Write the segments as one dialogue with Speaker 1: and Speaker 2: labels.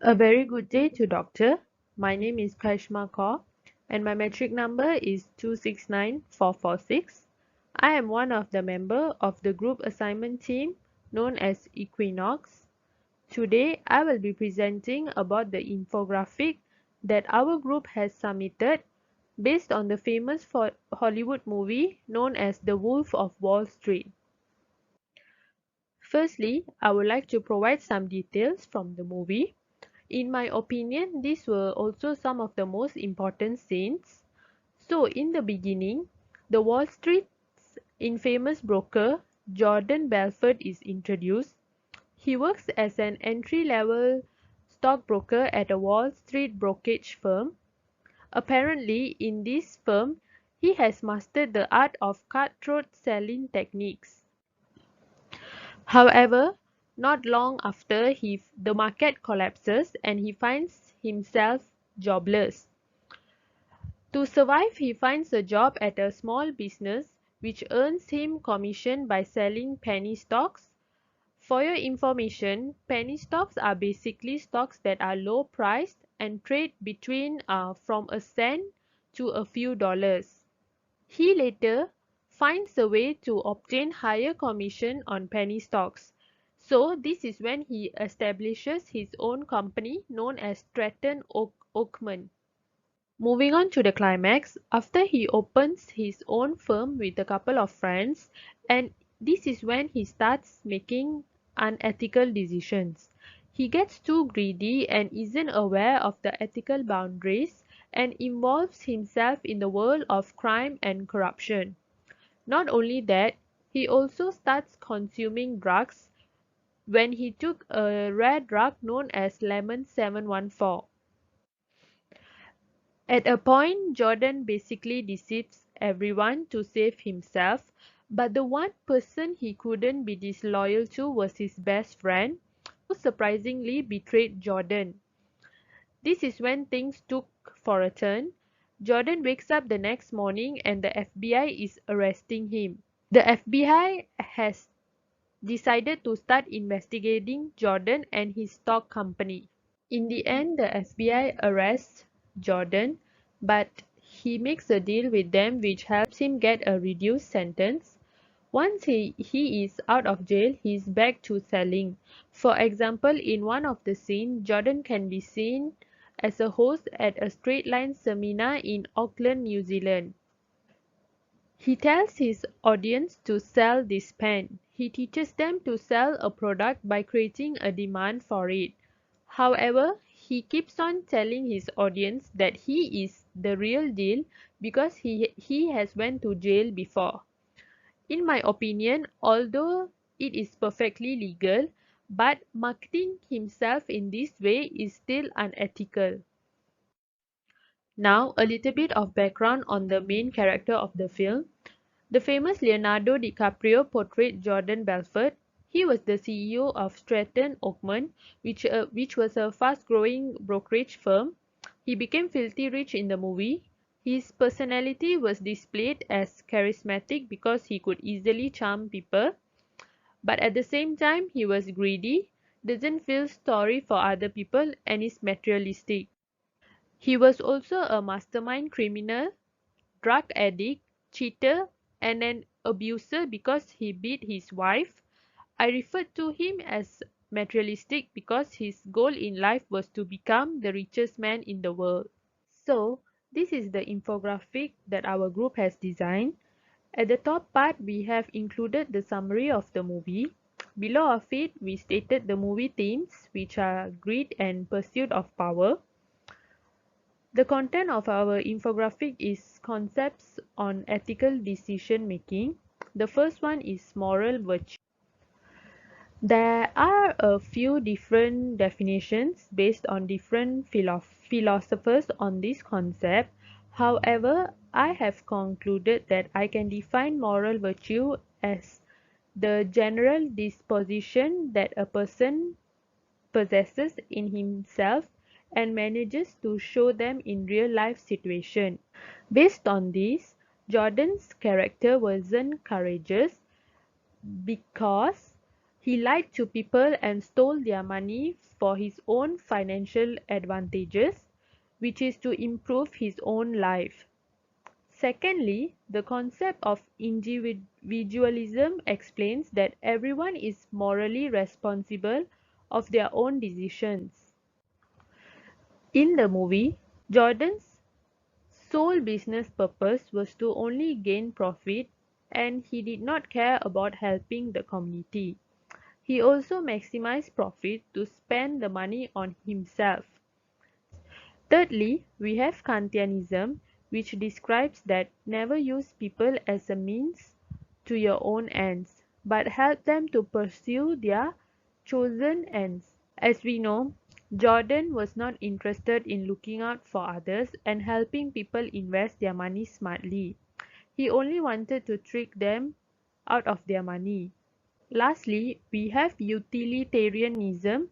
Speaker 1: A very good day to Doctor. My name is Karishma Kaur and my metric number is 269446. I am one of the member of the group assignment team known as Equinox. Today I will be presenting about the infographic that our group has submitted based on the famous Hollywood movie known as The Wolf of Wall Street. Firstly, I would like to provide some details from the movie. In my opinion, these were also some of the most important scenes. So, in the beginning, the Wall Street's infamous broker, Jordan Belfort, is introduced. He works as an entry-level stockbroker at a Wall Street brokerage firm. Apparently, in this firm, he has mastered the art of cutthroat selling techniques. However, not long after the market collapses and he finds himself jobless. To survive, he finds a job at a small business which earns him commission by selling penny stocks. For your information, penny stocks are basically stocks that are low priced and trade between from a cent to a few dollars. He later finds a way to obtain higher commission on penny stocks. So this is when he establishes his own company known as Oakman. Moving on to the climax, after he opens his own firm with a couple of friends, and this is when he starts making unethical decisions. He gets too greedy and isn't aware of the ethical boundaries and involves himself in the world of crime and corruption. Not only that, he also starts consuming drugs when he took a rare drug known as Lemon 714. At a point, Jordan basically deceives everyone to save himself, but the one person he couldn't be disloyal to was his best friend, who surprisingly betrayed Jordan. This is when things took for a turn. Jordan wakes up the next morning and the FBI is arresting him. The FBI has decided to start investigating Jordan and his stock company. In the end, the FBI arrests Jordan, but he makes a deal with them which helps him get a reduced sentence. Once he is out of jail, he is back to selling. For example, in one of the scenes, Jordan can be seen as a host at a straight line seminar in Auckland, New Zealand. He tells his audience to sell this pen. He teaches them to sell a product by creating a demand for it. However, he keeps on telling his audience that he is the real deal because he has went to jail before. In my opinion, although it is perfectly legal, but marketing himself in this way is still unethical. Now, a little bit of background on the main character of the film. The famous Leonardo DiCaprio portrayed Jordan Belfort. He was the CEO of Stratton Oakman, which was a fast-growing brokerage firm. He became filthy rich in the movie. His personality was displayed as charismatic because he could easily charm people, but at the same time he was greedy, doesn't feel sorry for other people, and is materialistic. He was also a mastermind criminal, drug addict, cheater, and an abuser because he beat his wife. I referred to him as materialistic because his goal in life was to become the richest man in the world. So, this is the infographic that our group has designed. At the top part, we have included the summary of the movie. Below of it, we stated the movie themes, which are greed and pursuit of power. The content of our infographic is concepts on ethical decision making. The first one is moral virtue. There are a few different definitions based on different philosophers on this concept. However, I have concluded that I can define moral virtue as the general disposition that a person possesses in himself and manages to show them in real life situation. Based on this, Jordan's character wasn't courageous because He lied to people and stole their money for his own financial advantages, which is to improve his own life. Secondly, the concept of individualism explains that everyone is morally responsible of their own decisions. In the movie, Jordan's sole business purpose was to only gain profit, and he did not care about helping the community. He also maximized profit to spend the money on himself. Thirdly, we have Kantianism, which describes that never use people as a means to your own ends, but help them to pursue their chosen ends. As we know, Jordan was not interested in looking out for others and helping people invest their money smartly. He only wanted to trick them out of their money. Lastly, we have utilitarianism,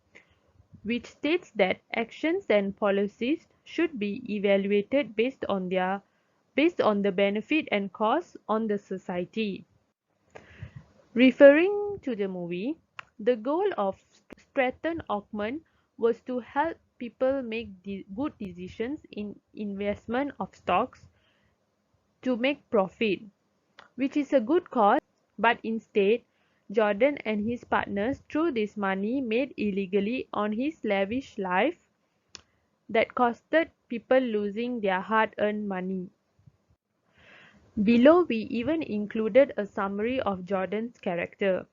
Speaker 1: which states that actions and policies should be evaluated based on the benefit and cost on the society. Referring to the movie, the goal of Stratton Ockman was to help people make good decisions in investment of stocks to make profit, which is a good cause, but instead, Jordan and his partners threw this money made illegally on his lavish life that costed people losing their hard-earned money. Below we even included a summary of Jordan's character.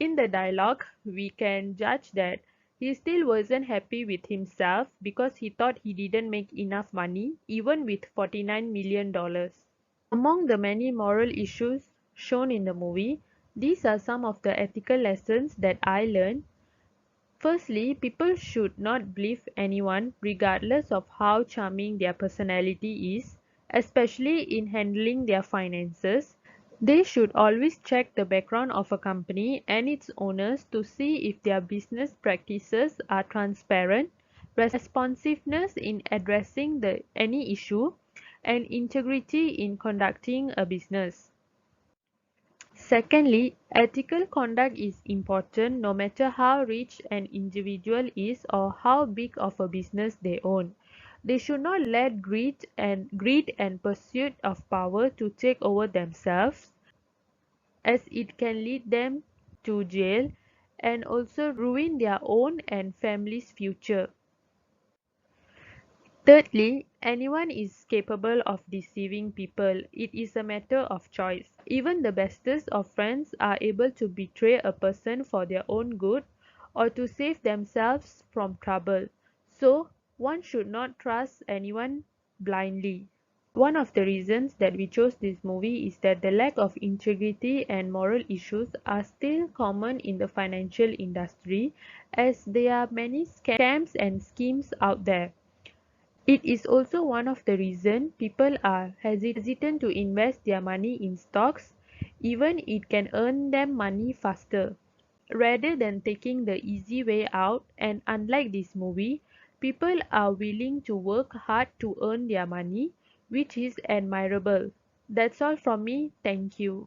Speaker 1: In the dialogue, we can judge that he still wasn't happy with himself because he thought he didn't make enough money, even with $49 million. Among the many moral issues shown in the movie, these are some of the ethical lessons that I learned. Firstly, people should not believe anyone regardless of how charming their personality is, especially in handling their finances. They should always check the background of a company and its owners to see if their business practices are transparent, responsiveness in addressing any issue, and integrity in conducting a business. Secondly, ethical conduct is important no matter how rich an individual is or how big of a business they own. They should not let greed and pursuit of power to take over themselves, as it can lead them to jail and also ruin their own and family's future. Thirdly, anyone is capable of deceiving people. It is a matter of choice. Even the bestest of friends are able to betray a person for their own good or to save themselves from trouble. So, one should not trust anyone blindly. One of the reasons that we chose this movie is that the lack of integrity and moral issues are still common in the financial industry, as there are many scams and schemes out there. It is also one of the reasons people are hesitant to invest their money in stocks, even it can earn them money faster, rather than taking the easy way out. And unlike this movie, people are willing to work hard to earn their money, which is admirable. That's all from me. Thank you.